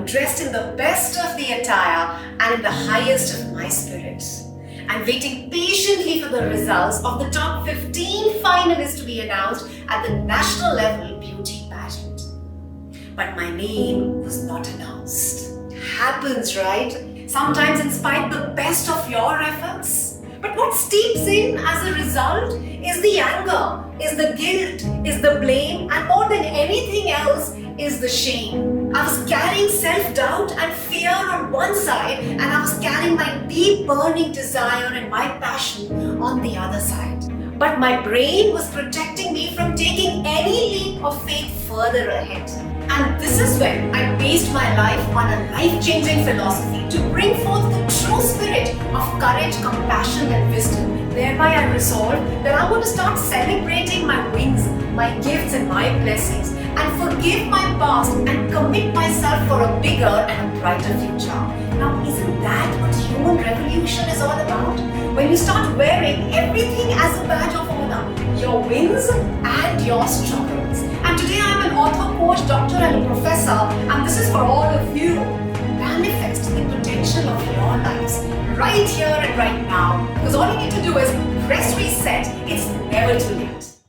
dressed in the best of the attire and in the highest of my spirits, and waiting patiently for the results of the top 15 finalists to be announced at the national level beauty pageant. But my name was not announced. Happens, right? Sometimes in spite the best of your efforts. But what steeps in as a result is the anger, is the guilt, is the blame, and more than anything else is the shame. I was carrying self-doubt and fear on one side, and I was carrying my deep burning desire and my passion on the other side. But my brain was protecting me from taking any leap of faith further ahead. And this is when I based my life on a life-changing philosophy to bring forth the true spirit of courage, compassion, and wisdom. Thereby I resolved that I'm going to start celebrating my wins, my gifts, and my blessings, and forgive my past and commit myself for a bigger and a brighter future. Now, isn't that what human revolution is all about? When you start wearing everything as a badge of honor, your wins and your struggles. And today I'm an author, coach, doctor, and a professor,